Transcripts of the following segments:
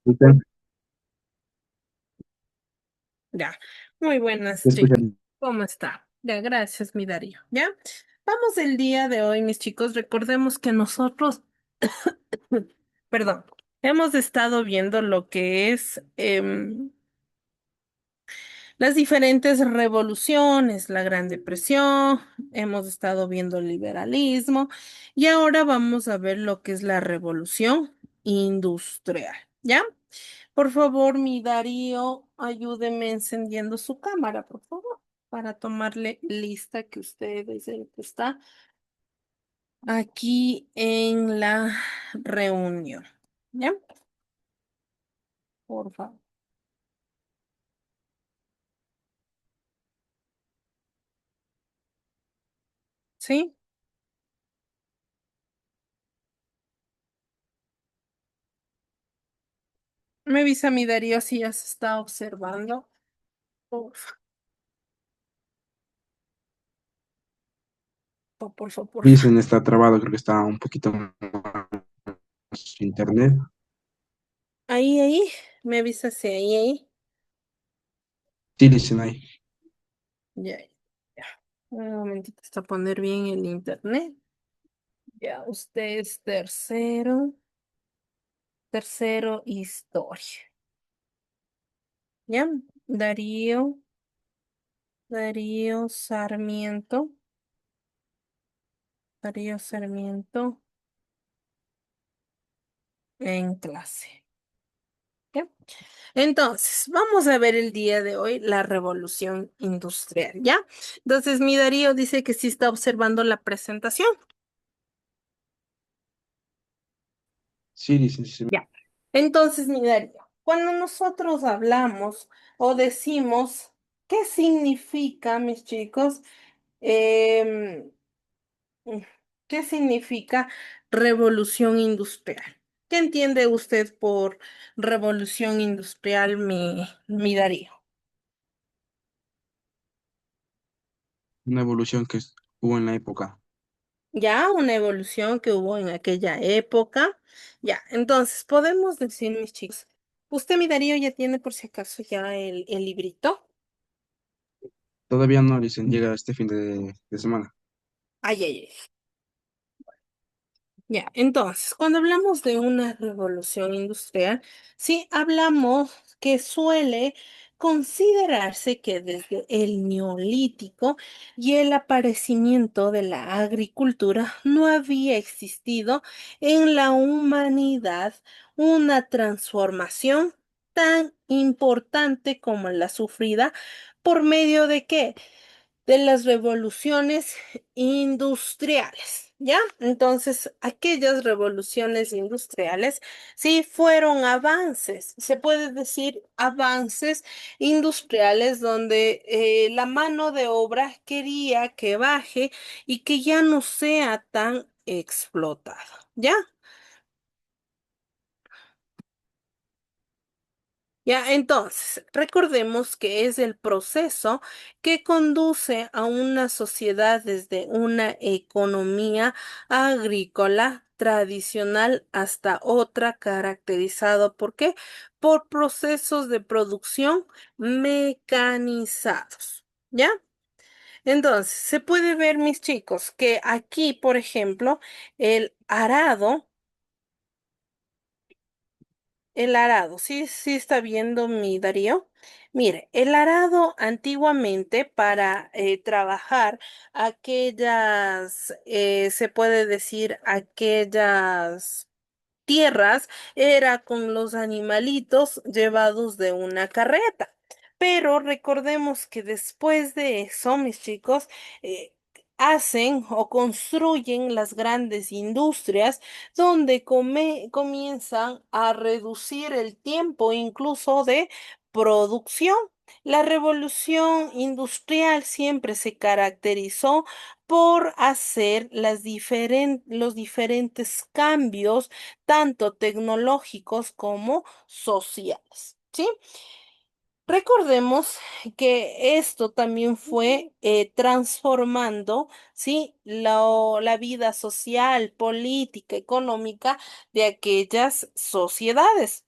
Usted Ya, muy buenas, escucha. chicos. ¿Cómo está? Ya, gracias, mi Darío. Ya, vamos el día de hoy, mis chicos. Recordemos que nosotros, perdón, hemos estado viendo lo que es las diferentes revoluciones, la Gran Depresión, hemos estado viendo el liberalismo y ahora vamos a ver lo que es la revolución industrial. ¿Ya? Por favor, mi Darío, ayúdeme encendiendo su cámara, por favor, para tomarle lista que usted es el que está aquí en la reunión. ¿Ya? Por favor. ¿Sí? Me avisa mi Darío si ya se está observando. Por favor, por favor, por favor. Dicen está trabado, creo que está un poquito más su internet. Ahí, me avisa si ahí. Sí, dicen ahí. Ya, ya. Un momentito, está poner bien el internet. Ya, usted es tercero historia. ¿Ya? Darío, Darío Sarmiento, Darío Sarmiento en clase. ¿Ya? Entonces, vamos a ver el día de hoy la revolución industrial, ¿ya? Entonces, mi Darío dice que sí está observando la presentación. Sí, dicen, sí, sí. Ya. Entonces, mi Darío, cuando nosotros hablamos o decimos, ¿qué significa, mis chicos? Em, Mm, ¿Qué significa revolución industrial? ¿Qué entiende usted por revolución industrial, mi Darío? Una evolución que hubo en la época. Ya, una evolución que hubo en aquella época. Ya, entonces podemos decir, mis chicos, usted, mi Darío, ya tiene por si acaso ya el librito. Todavía no, dicen, llega este fin de semana. Ay, ay, ay. Ya, entonces, cuando hablamos de una revolución industrial, sí hablamos que suele considerarse que desde el neolítico y el aparecimiento de la agricultura no había existido en la humanidad una transformación tan importante como la sufrida por medio de qué? De las revoluciones industriales, ¿ya? Entonces, aquellas revoluciones industriales sí fueron avances, se puede decir avances industriales donde la mano de obra quería que baje y que ya no sea tan explotada, ¿ya? Ya, entonces, recordemos que es el proceso que conduce a una sociedad desde una economía agrícola tradicional hasta otra caracterizado ¿por qué? Por procesos de producción mecanizados. ¿Ya? Entonces, se puede ver, mis chicos, que aquí, por ejemplo, el arado. El arado, sí, sí está viendo mi Darío. Mire, el arado antiguamente para trabajar aquellas, se puede decir, aquellas tierras era con los animalitos llevados de una carreta. Pero recordemos que después de eso, mis chicos, hacen o construyen las grandes industrias donde comienzan a reducir el tiempo incluso de producción. La revolución industrial siempre se caracterizó por hacer los diferentes cambios tanto tecnológicos como sociales, ¿sí? Recordemos que esto también fue transformando, ¿sí? La vida social, política, económica de aquellas sociedades.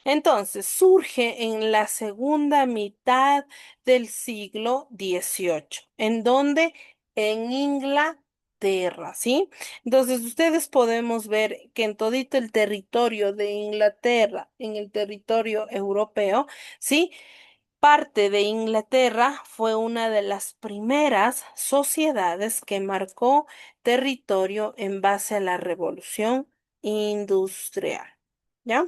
Entonces, surge en la segunda mitad del siglo XVIII. ¿En dónde? En Inglaterra, ¿sí? Entonces, ustedes podemos ver que en todito el territorio de Inglaterra, en el territorio europeo, ¿sí? Parte de Inglaterra fue una de las primeras sociedades que marcó territorio en base a la revolución industrial. ¿Ya?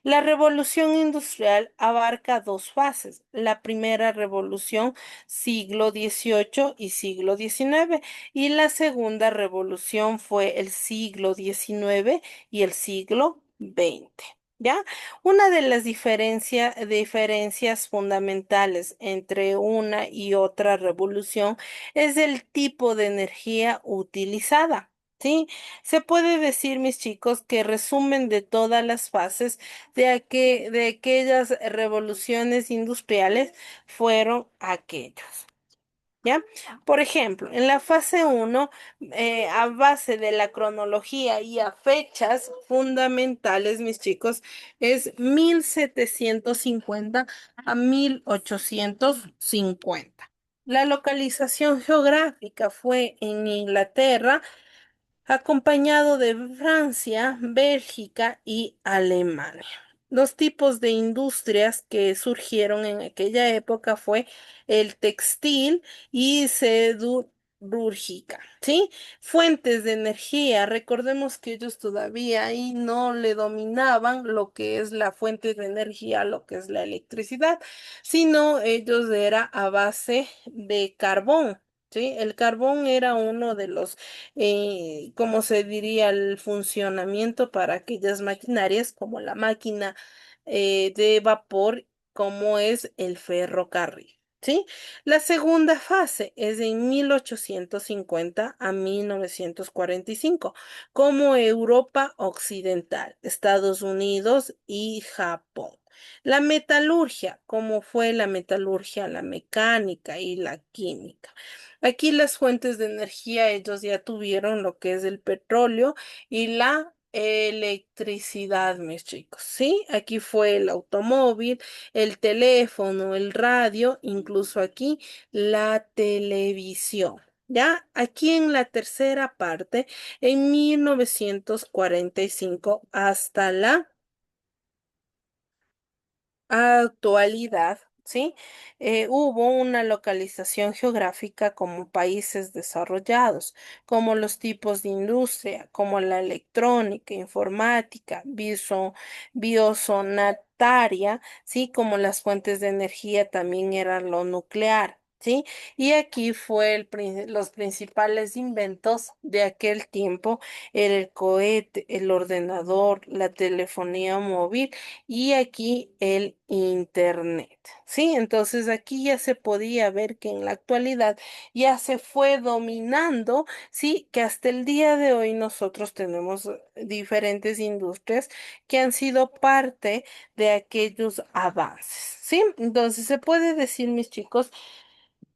La revolución industrial abarca dos fases. La primera revolución, siglo XVIII y siglo XIX, y la segunda revolución fue el siglo XIX y el siglo XX. ¿Ya? Una de las diferencias fundamentales entre una y otra revolución es el tipo de energía utilizada. ¿Sí? Se puede decir, mis chicos, que resumen de todas las fases de aquellas revoluciones industriales fueron aquellos. ¿Ya? Por ejemplo, en la fase uno, a base de la cronología y a fechas fundamentales, mis chicos, es 1750 a 1850. La localización geográfica fue en Inglaterra, acompañado de Francia, Bélgica y Alemania. Los tipos de industrias que surgieron en aquella época fue el textil y siderúrgica, ¿sí? Fuentes de energía. Recordemos que ellos todavía ahí no le dominaban lo que es la fuente de energía, lo que es la electricidad, sino ellos era a base de carbón. ¿Sí? El carbón era uno de los ¿cómo se diría? El funcionamiento para aquellas maquinarias como la máquina de vapor, como es el ferrocarril. ¿Sí? La segunda fase es de 1850 a 1945, como Europa Occidental, Estados Unidos y Japón. La metalurgia, como fue la metalurgia, la mecánica y la química. Aquí las fuentes de energía, ellos ya tuvieron lo que es el petróleo y la electricidad, mis chicos. Sí, aquí fue el automóvil, el teléfono, el radio, incluso aquí la televisión. Ya, aquí en la tercera parte, en 1945 hasta la actualidad, ¿sí? Hubo una localización geográfica como países desarrollados, como los tipos de industria, como la electrónica, informática, biosonataria, ¿sí? Como las fuentes de energía también eran lo nuclear. ¿Sí? Y aquí fue los principales inventos de aquel tiempo, era el cohete, el ordenador, la telefonía móvil y aquí el internet. Sí, entonces aquí ya se podía ver que en la actualidad ya se fue dominando, sí, que hasta el día de hoy nosotros tenemos diferentes industrias que han sido parte de aquellos avances. Sí, entonces se puede decir, mis chicos,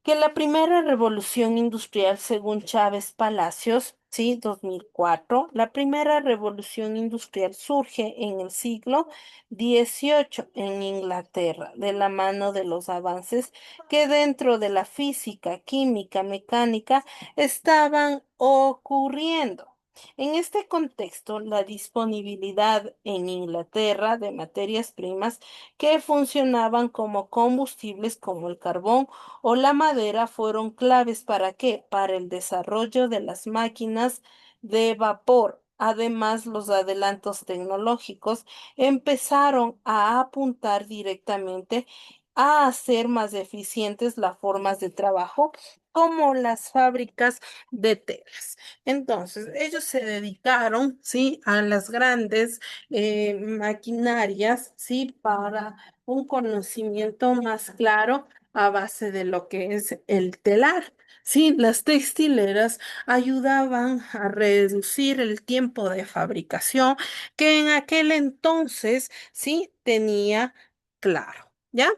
que la primera revolución industrial, según Chávez Palacios, sí, 2004, la primera revolución industrial surge en el siglo XVIII en Inglaterra, de la mano de los avances que dentro de la física, química, mecánica estaban ocurriendo. En este contexto, la disponibilidad en Inglaterra de materias primas que funcionaban como combustibles como el carbón, o la madera fueron claves ¿para qué? Para el desarrollo de las máquinas de vapor. Además, los adelantos tecnológicos empezaron a apuntar directamente a hacer más eficientes las formas de trabajo, como las fábricas de telas. Entonces, ellos se dedicaron, ¿sí? A las grandes maquinarias, ¿sí? Para un conocimiento más claro a base de lo que es el telar. Sí, las textileras ayudaban a reducir el tiempo de fabricación que en aquel entonces sí tenía claro. ¿Ya?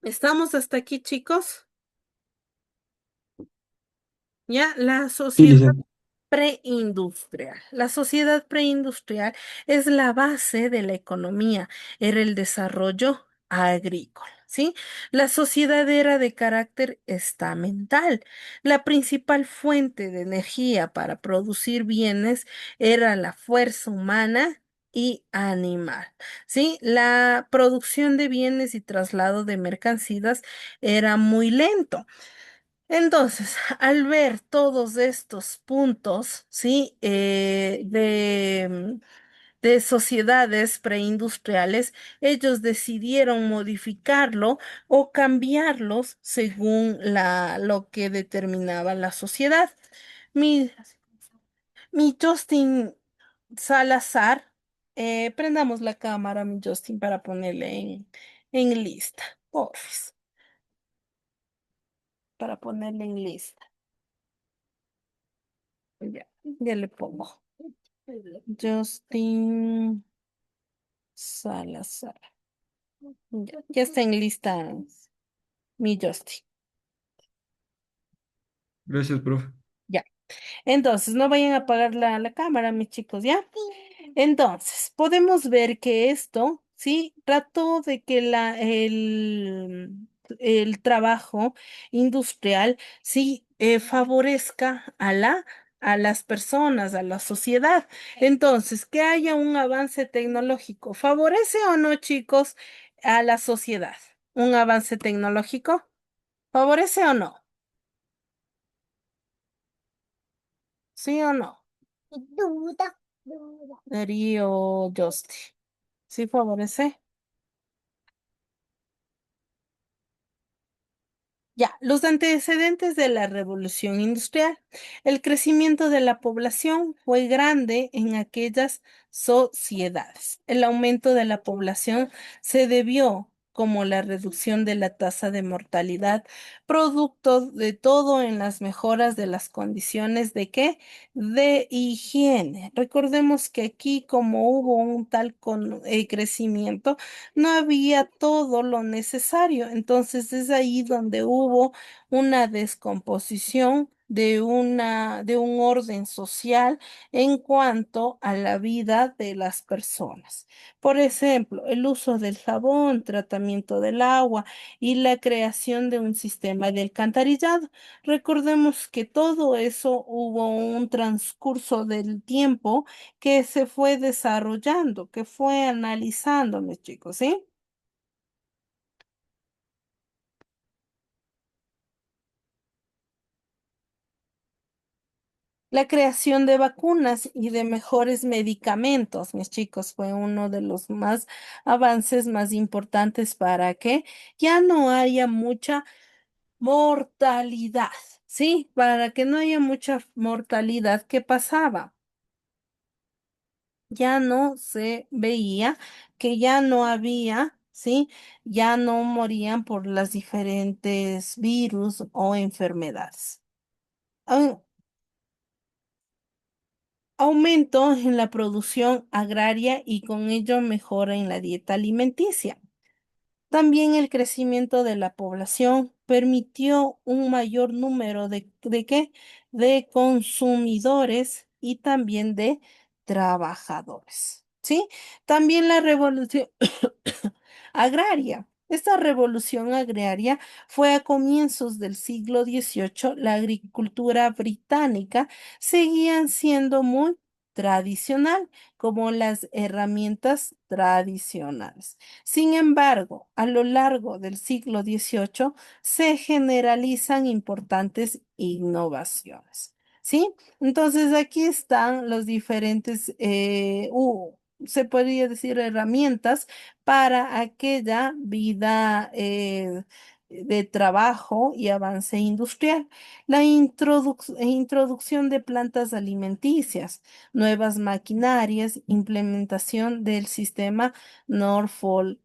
¿Estamos hasta aquí, chicos? Ya, la Sí, sociedad licenciado. preindustrial. La sociedad preindustrial es la base de la economía, era el desarrollo agrícola, ¿sí? La sociedad era de carácter estamental. La principal fuente de energía para producir bienes era la fuerza humana y animal, ¿sí? La producción de bienes y traslado de mercancías era muy lento. Entonces, al ver todos estos puntos, ¿sí? De sociedades preindustriales, ellos decidieron modificarlo o cambiarlos según lo que determinaba la sociedad. Mi, mi Justin Salazar, prendamos la cámara, mi Justin, para ponerle en lista, porfis, para ponerle en lista. Ya, ya le pongo. Justin Salazar. Ya está en lista mi Justin. Gracias, profe. Ya. Entonces, no vayan a apagar la cámara, mis chicos, ¿ya? Entonces, podemos ver que esto, ¿sí? Trató de que el trabajo industrial, sí, favorezca a las personas, a la sociedad. Entonces, que haya un avance tecnológico, ¿favorece o no, chicos, a la sociedad? ¿Un avance tecnológico? ¿Favorece o no? ¿Sí o no? Duda, duda. Darío Justi. ¿Sí favorece? Ya, los antecedentes de la revolución industrial. El crecimiento de la población fue grande en aquellas sociedades. El aumento de la población se debió como la reducción de la tasa de mortalidad, producto de todo en las mejoras de las condiciones de qué? De higiene. Recordemos que aquí, como hubo un tal crecimiento, no había todo lo necesario. Entonces es ahí donde hubo una descomposición de un orden social en cuanto a la vida de las personas. Por ejemplo, el uso del jabón, tratamiento del agua y la creación de un sistema de alcantarillado. Recordemos que todo eso hubo un transcurso del tiempo que se fue desarrollando, que fue analizando, mis chicos, ¿sí? La creación de vacunas y de mejores medicamentos, mis chicos, fue uno de los más avances más importantes para que ya no haya mucha mortalidad, ¿sí? Para que no haya mucha mortalidad, ¿qué pasaba? Ya no se veía que ya no había, ¿sí? Ya no morían por las diferentes virus o enfermedades. Au- Aumento en la producción agraria y con ello mejora en la dieta alimenticia. También el crecimiento de la población permitió un mayor número ¿de qué? De consumidores y también de trabajadores. ¿Sí? También la revolución agraria. Esta revolución agraria fue a comienzos del siglo XVIII. La agricultura británica seguían siendo muy tradicional, como las herramientas tradicionales. Sin embargo, a lo largo del siglo XVIII se generalizan importantes innovaciones. ¿Sí? Entonces aquí están los diferentes, se podría decir, herramientas para aquella vida de trabajo y avance industrial. La introducción de plantas alimenticias, nuevas maquinarias, implementación del sistema Norfolk.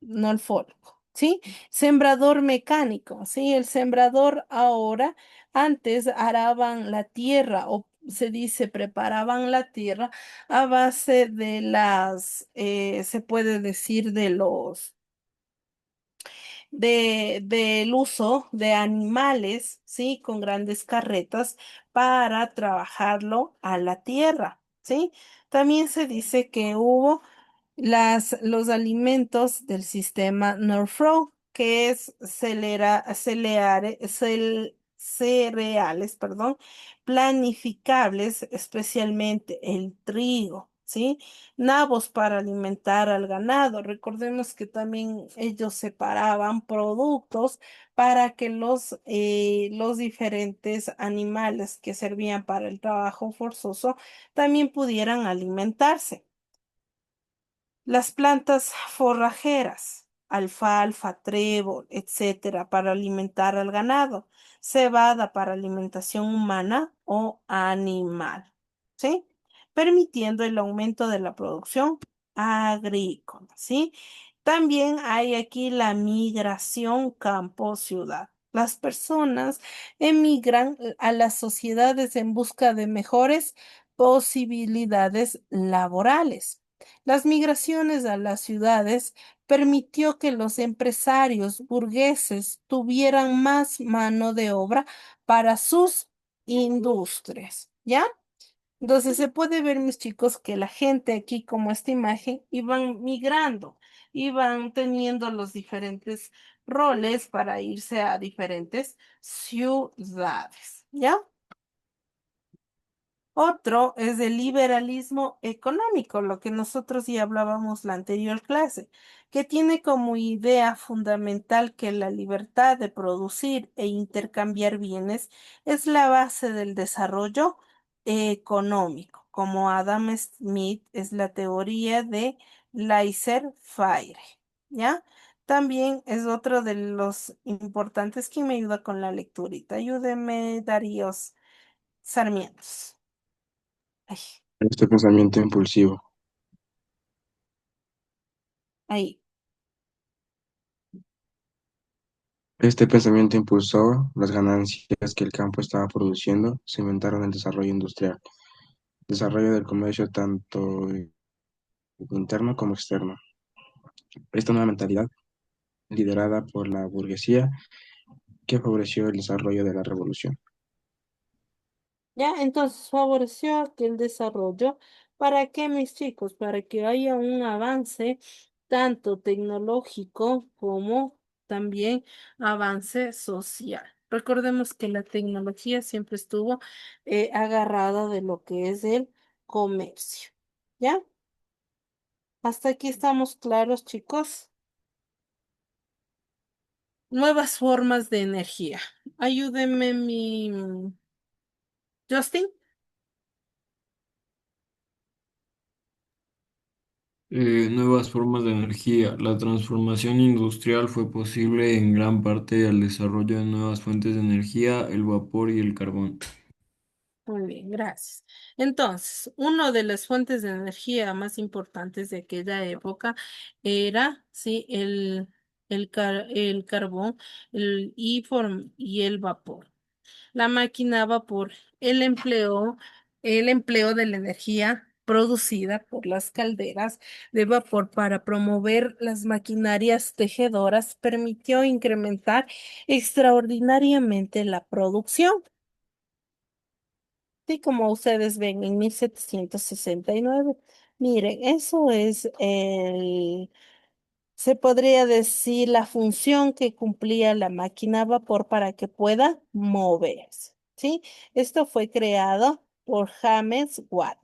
Norfolk, ¿sí? Sembrador mecánico, ¿sí? El sembrador ahora, antes araban la tierra o se dice preparaban la tierra a base de se puede decir del uso de animales, ¿sí? Con grandes carretas para trabajarlo a la tierra, ¿sí? También se dice que hubo los alimentos del sistema Norfolk, que es cereales, perdón, planificables, especialmente el trigo, ¿sí? Nabos para alimentar al ganado. Recordemos que también ellos separaban productos para que los diferentes animales que servían para el trabajo forzoso también pudieran alimentarse. Las plantas forrajeras, alfalfa, trébol, etcétera, para alimentar al ganado, cebada para alimentación humana o animal, ¿sí? Permitiendo el aumento de la producción agrícola, ¿sí? También hay aquí la migración campo-ciudad. Las personas emigran a las sociedades en busca de mejores posibilidades laborales. Las migraciones a las ciudades permitió que los empresarios burgueses tuvieran más mano de obra para sus industrias, ¿ya? Entonces se puede ver, mis chicos, que la gente aquí, como esta imagen, iban migrando, iban teniendo los diferentes roles para irse a diferentes ciudades, ¿ya? Otro es el liberalismo económico, lo que nosotros ya hablábamos la anterior clase, que tiene como idea fundamental que la libertad de producir e intercambiar bienes es la base del desarrollo económico, como Adam Smith es la teoría de laissez-faire, ¿ya? También es otro de los importantes que me ayuda con la lecturita. Ayúdeme, Daríos Sarmientos. Ay, Este pensamiento impulsivo. ahí. Este pensamiento impulsó las ganancias que el campo estaba produciendo, se inventaron el desarrollo industrial, desarrollo del comercio tanto interno como externo. Esta nueva mentalidad, liderada por la burguesía, que favoreció el desarrollo de la revolución. Ya, entonces favoreció aquel desarrollo. ¿Para qué, mis chicos? Para que haya un avance tanto tecnológico como también avance social. Recordemos que la tecnología siempre estuvo agarrada de lo que es el comercio. ¿Ya? Hasta aquí estamos claros, chicos. Nuevas formas de energía. Ayúdenme, mi Justin. Nuevas formas de energía. La transformación industrial fue posible en gran parte al desarrollo de nuevas fuentes de energía, el vapor y el carbón. Muy bien, gracias. Entonces, una de las fuentes de energía más importantes de aquella época era, sí, el carbón y el vapor. La máquina a vapor, el empleo de la energía producida por las calderas de vapor para promover las maquinarias tejedoras permitió incrementar extraordinariamente la producción. Sí, como ustedes ven en 1769. Miren, eso es se podría decir la función que cumplía la máquina a vapor para que pueda moverse. ¿Sí? Esto fue creado por James Watt.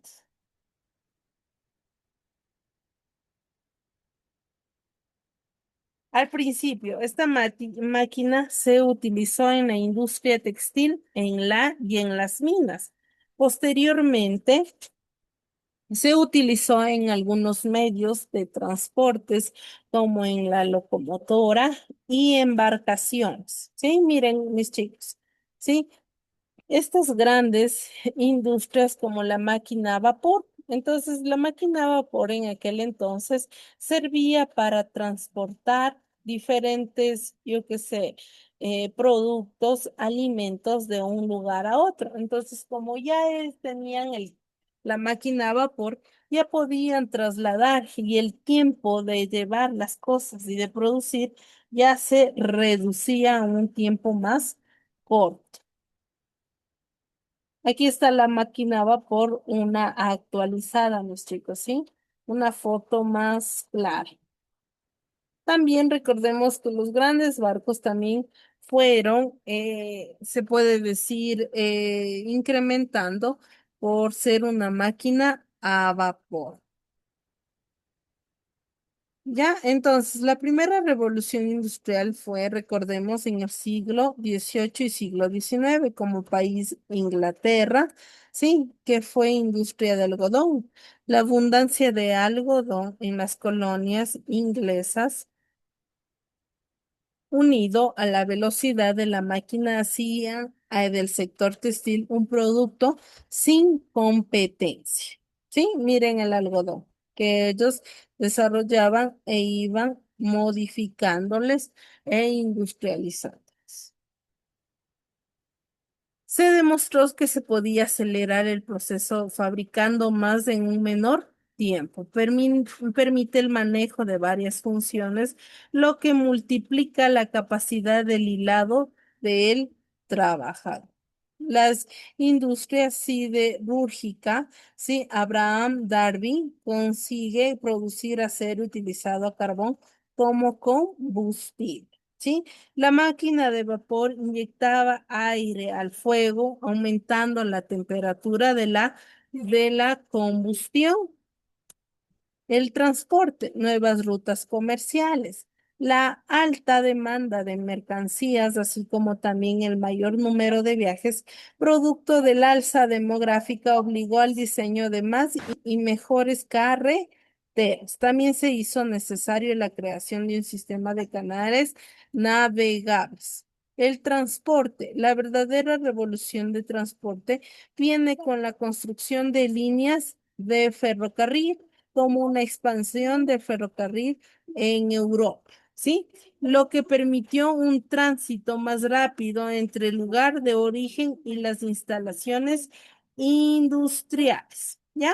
Al principio, esta máquina se utilizó en la industria textil, y en las minas. Posteriormente, se utilizó en algunos medios de transportes, como en la locomotora y embarcaciones. Sí, miren, mis chicos. Sí, estas grandes industrias como la máquina a vapor. Entonces, la máquina a vapor en aquel entonces servía para transportar diferentes, yo qué sé, productos, alimentos de un lugar a otro. Entonces, como ya tenían la máquina a vapor, ya podían trasladar y el tiempo de llevar las cosas y de producir ya se reducía a un tiempo más corto. Aquí está la máquina a vapor, una actualizada, mis chicos, ¿sí? Una foto más clara. También recordemos que los grandes barcos también fueron, se puede decir, incrementando por ser una máquina a vapor. Ya, entonces, la primera revolución industrial fue, recordemos, en el siglo XVIII y siglo XIX, como país Inglaterra, sí, que fue industria de algodón. La abundancia de algodón en las colonias inglesas unido a la velocidad de la máquina hacía del sector textil un producto sin competencia. Sí, miren el algodón que ellos desarrollaban e iban modificándoles e industrializando. Se demostró que se podía acelerar el proceso fabricando más en un menor tiempo. Permite el manejo de varias funciones, lo que multiplica la capacidad del hilado del trabajador. Las industrias siderúrgicas, sí, Abraham Darby consigue producir acero utilizado a carbón como combustible. ¿Sí? La máquina de vapor inyectaba aire al fuego, aumentando la temperatura de la combustión. El transporte, nuevas rutas comerciales, la alta demanda de mercancías, así como también el mayor número de viajes, producto del alza demográfica, obligó al diseño de más y mejores carreteras. También se hizo necesario la creación de un sistema de canales navegables. El transporte, la verdadera revolución de transporte viene con la construcción de líneas de ferrocarril como una expansión del ferrocarril en Europa, ¿sí? Lo que permitió un tránsito más rápido entre el lugar de origen y las instalaciones industriales, ¿ya?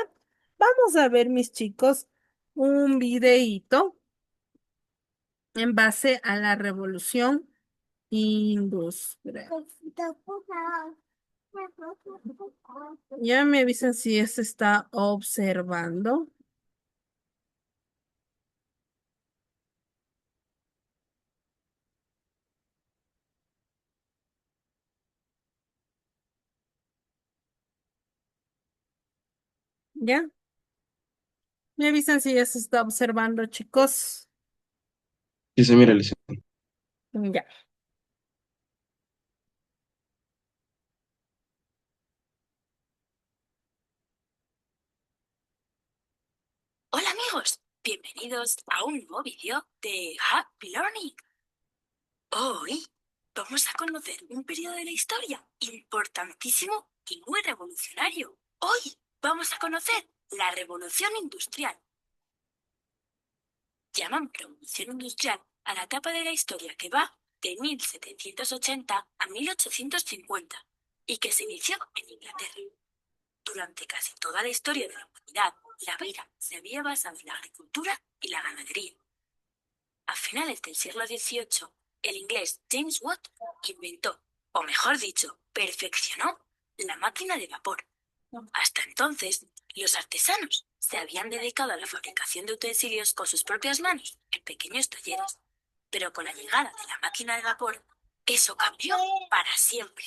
Vamos a ver, mis chicos, un videíto en base a la revolución industrial. Ya me avisan si se está observando. ¿Ya? Me avisan si ya se está observando, chicos. Dice, mira, Alicia. Ya. Hola amigos, bienvenidos a un nuevo vídeo de Happy Learning. Hoy vamos a conocer un periodo de la historia importantísimo y muy revolucionario. Hoy vamos a conocer la Revolución Industrial. Llaman Revolución Industrial a la etapa de la historia que va de 1780 a 1850 y que se inició en Inglaterra. Durante casi toda la historia de la humanidad, la vida se había basado en la agricultura y la ganadería. A finales del siglo XVIII, el inglés James Watt inventó, o mejor dicho, perfeccionó la máquina de vapor. Hasta entonces, los artesanos se habían dedicado a la fabricación de utensilios con sus propias manos en pequeños talleres. Pero con la llegada de la máquina de vapor, eso cambió para siempre.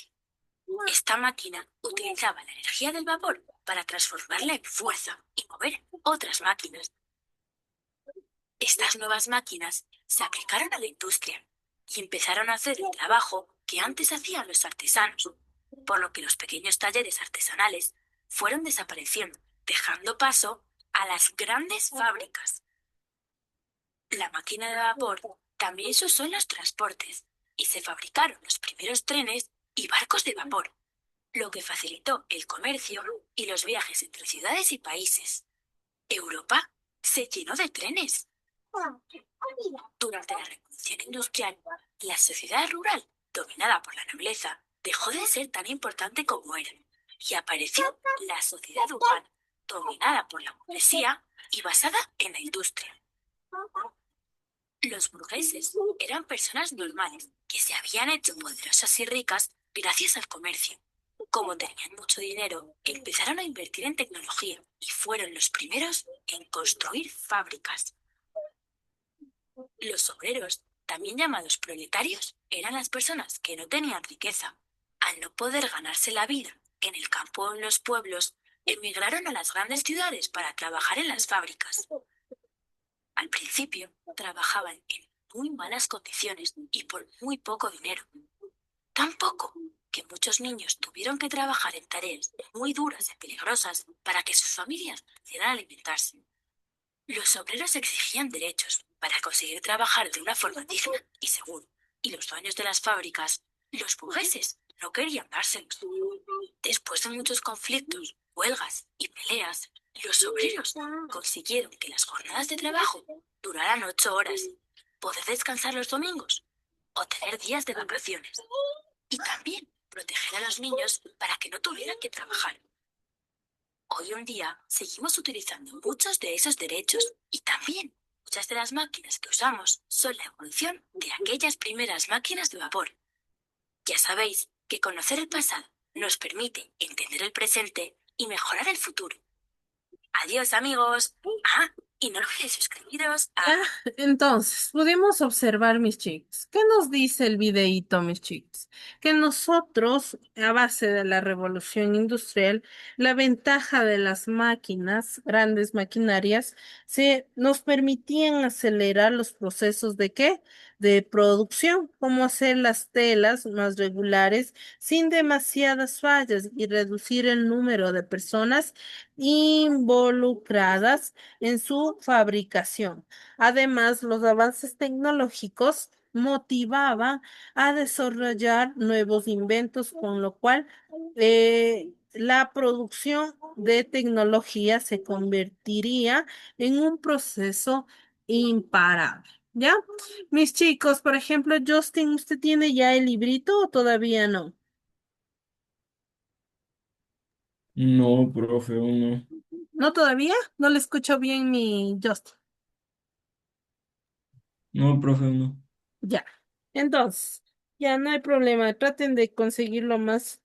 Esta máquina utilizaba la energía del vapor para transformarla en fuerza y mover otras máquinas. Estas nuevas máquinas se aplicaron a la industria y empezaron a hacer el trabajo que antes hacían los artesanos, por lo que los pequeños talleres artesanales fueron desapareciendo, dejando paso a las grandes fábricas. La máquina de vapor también se usó en los transportes y se fabricaron los primeros trenes y barcos de vapor, lo que facilitó el comercio y los viajes entre ciudades y países. Europa se llenó de trenes. Durante la Revolución Industrial, la sociedad rural, dominada por la nobleza, dejó de ser tan importante como era, y apareció la sociedad urbana, dominada por la burguesía y basada en la industria. Los burgueses eran personas normales que se habían hecho poderosas y ricas gracias al comercio. Como tenían mucho dinero, empezaron a invertir en tecnología y fueron los primeros en construir fábricas. Los obreros, también llamados proletarios, eran las personas que no tenían riqueza. Al no poder ganarse la vida en el campo o en los pueblos, emigraron a las grandes ciudades para trabajar en las fábricas. Al principio, trabajaban en muy malas condiciones y por muy poco dinero. Tan poco que muchos niños tuvieron que trabajar en tareas muy duras y peligrosas para que sus familias pudieran alimentarse. Los obreros exigían derechos para conseguir trabajar de una forma digna y segura, y los dueños de las fábricas, los burgueses, no querían dárselos. Después de muchos conflictos, huelgas y peleas, los obreros consiguieron que las jornadas de trabajo duraran 8 horas, poder descansar los domingos o tener días de vacaciones, y también proteger a los niños para que no tuvieran que trabajar. Hoy en día seguimos utilizando muchos de esos derechos y también muchas de las máquinas que usamos son la evolución de aquellas primeras máquinas de vapor. Ya sabéis que conocer el pasado nos permite entender el presente y mejorar el futuro. Adiós, amigos. Ah, y no olvidéis suscribiros a... Entonces, pudimos observar, mis chicos. ¿Qué nos dice el videíto, mis chicos? Que nosotros, a base de la revolución industrial, la ventaja de las máquinas, grandes maquinarias, nos permitían acelerar los procesos de ¿qué? De producción, como hacer las telas más regulares sin demasiadas fallas y reducir el número de personas involucradas en su fabricación. Además, los avances tecnológicos motivaban a desarrollar nuevos inventos, con lo cual la producción de tecnología se convertiría en un proceso imparable. ¿Ya? Mis chicos, por ejemplo, Justin, ¿usted tiene ya el librito o todavía no? No, profe, aún no. ¿No todavía? No le escucho bien mi Justin. No, profe, aún no. Ya. Entonces, ya no hay problema. Traten de conseguir lo más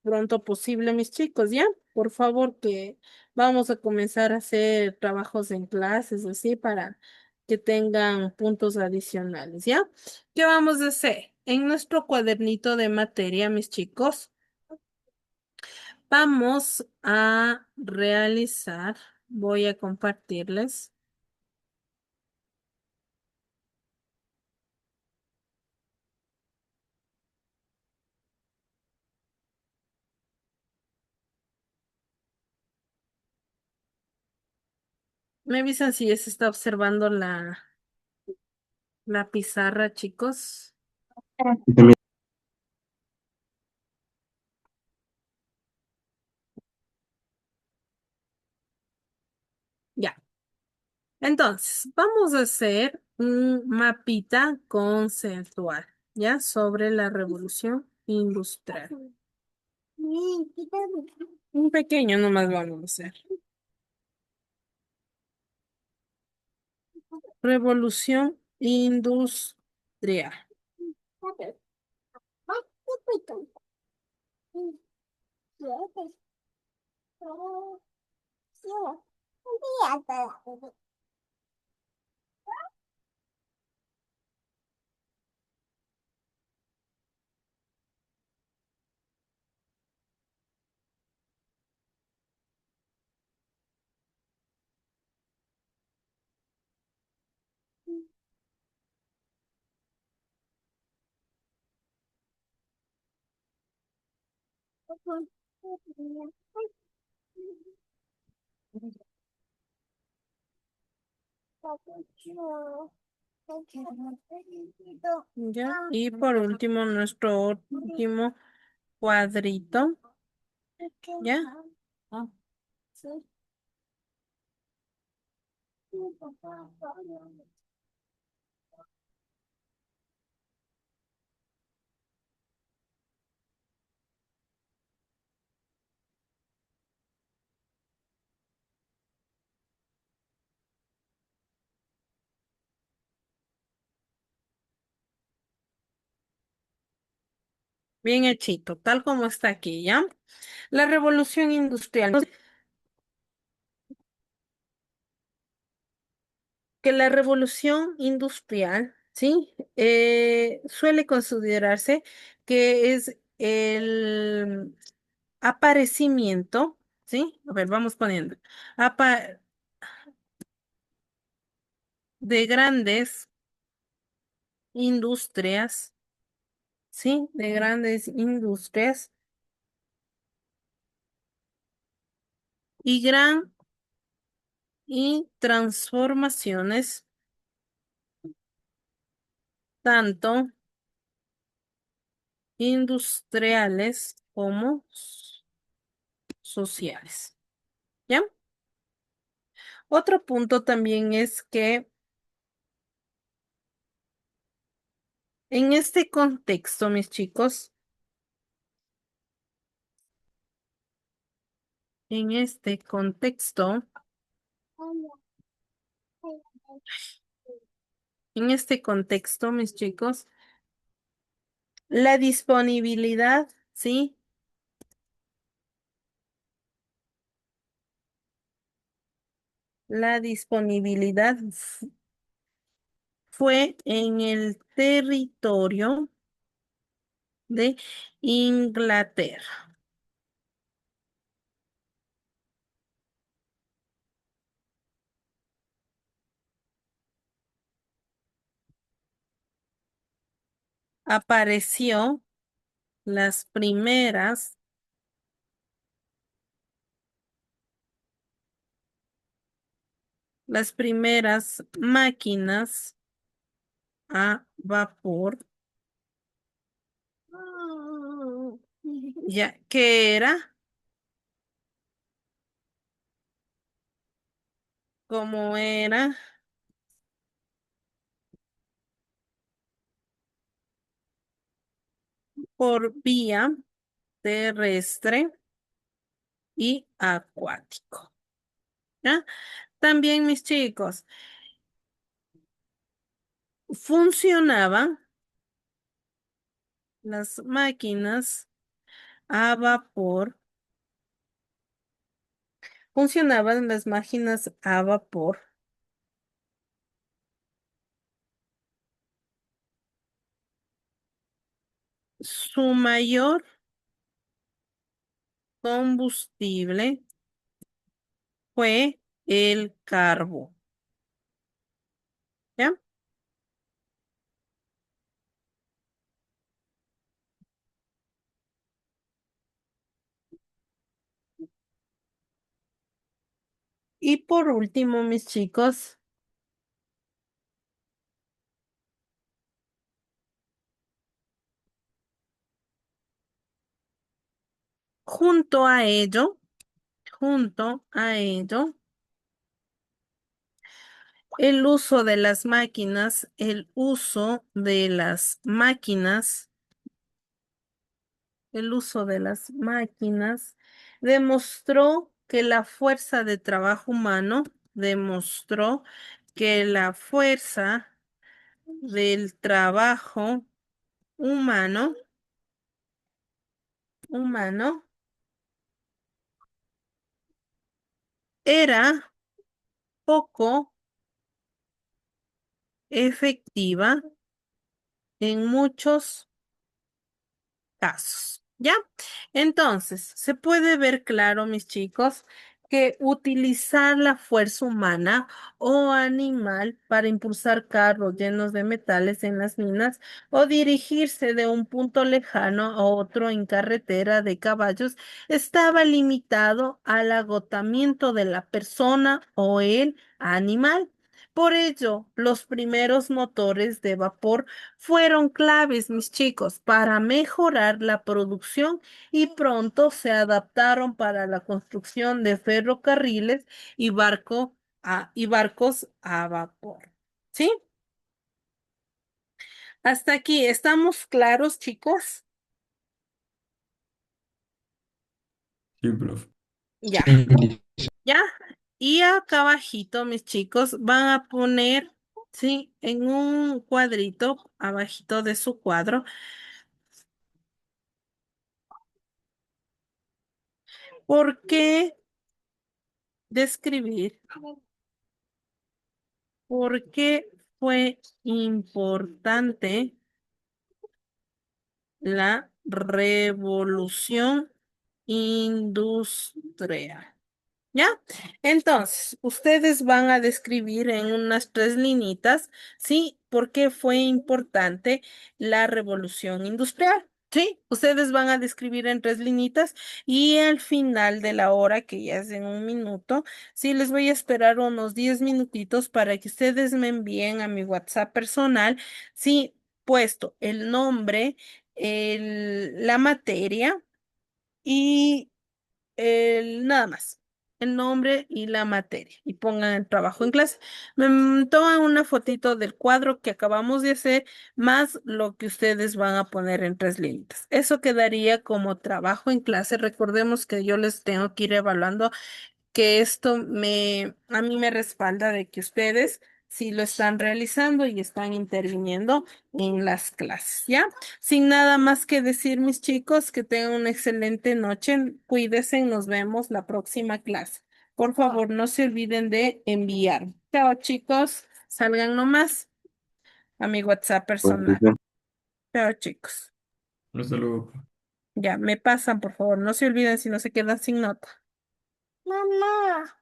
pronto posible, mis chicos, ¿ya? Por favor, que vamos a comenzar a hacer trabajos en clases, así, para que tengan puntos adicionales, ¿ya? ¿Qué vamos a hacer? En nuestro cuadernito de materia, mis chicos, vamos a realizar, voy a compartirles. Me avisan si ya se está observando la pizarra, chicos. Y también Ya. Entonces, vamos a hacer un mapita conceptual, ¿ya? Sobre la revolución industrial. Un pequeño nomás vamos a hacer. Revolución industrial. Ya. Y por último, nuestro último cuadrito. ¿Ya? Bien hechito, tal como está aquí, ¿ya? La revolución industrial. Que la revolución industrial, ¿sí? Suele considerarse que es el aparecimiento, ¿sí? A ver, vamos poniendo. apa- de grandes industrias, ¿sí? De grandes industrias y gran y transformaciones tanto industriales como sociales. ¿Ya? Otro punto también es que en este contexto, mis chicos, en este contexto, mis chicos, la disponibilidad, ¿sí? La disponibilidad fue en el territorio de Inglaterra. Apareció las primeras, las primeras máquinas a vapor, ya que era, como era, por vía terrestre y acuático. ¿Ya? También, mis chicos, funcionaban las máquinas a vapor, funcionaban las máquinas a vapor. Su mayor combustible fue el carbón. ¿Ya? Y por último, mis chicos, junto a ello, junto a ello, el uso de las máquinas, el uso de las máquinas demostró que la fuerza de trabajo humano, demostró que la fuerza del trabajo humano, humano, era poco efectiva en muchos casos. ¿Ya? Entonces, se puede ver claro, mis chicos, que utilizar la fuerza humana o animal para impulsar carros llenos de metales en las minas o dirigirse de un punto lejano a otro en carretera de caballos estaba limitado al agotamiento de la persona o el animal. Por ello, los primeros motores de vapor fueron claves, mis chicos, para mejorar la producción y pronto se adaptaron para la construcción de ferrocarriles y y barcos a vapor. ¿Sí? Hasta aquí, ¿estamos claros, chicos? Sí, profe. Ya, Sí, ya. Y acá abajito, mis chicos, van a poner, sí, en un cuadrito, abajito de su cuadro, ¿Por qué describir por qué fue importante la revolución industrial? ¿Ya? Entonces, ustedes van a describir en unas 3 linitas, ¿sí? ¿Por qué fue importante la revolución industrial? ¿Sí? Ustedes van a describir en 3 linitas y al final de la hora, que ya es en un minuto, sí, les voy a esperar unos 10 minutitos para que ustedes me envíen a mi WhatsApp personal, sí, puesto el nombre, la materia y nada más, el nombre y la materia, y pongan el trabajo en clase. Toman una fotito del cuadro que acabamos de hacer, más lo que ustedes van a poner en 3 líneas. Eso quedaría como trabajo en clase. Recordemos que yo les tengo que ir evaluando que a mí me respalda de que ustedes sí lo están realizando y están interviniendo en las clases, ¿ya? Sin nada más que decir, mis chicos, que tengan una excelente noche. Cuídense, nos vemos la próxima clase. Por favor, no se olviden de enviar. Chao, chicos. Salgan nomás a mi WhatsApp personal. Pues, Chao, chicos. Hasta luego. Ya, me pasan, por favor. No se olviden si no se quedan sin nota. Mamá,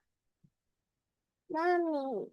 mami.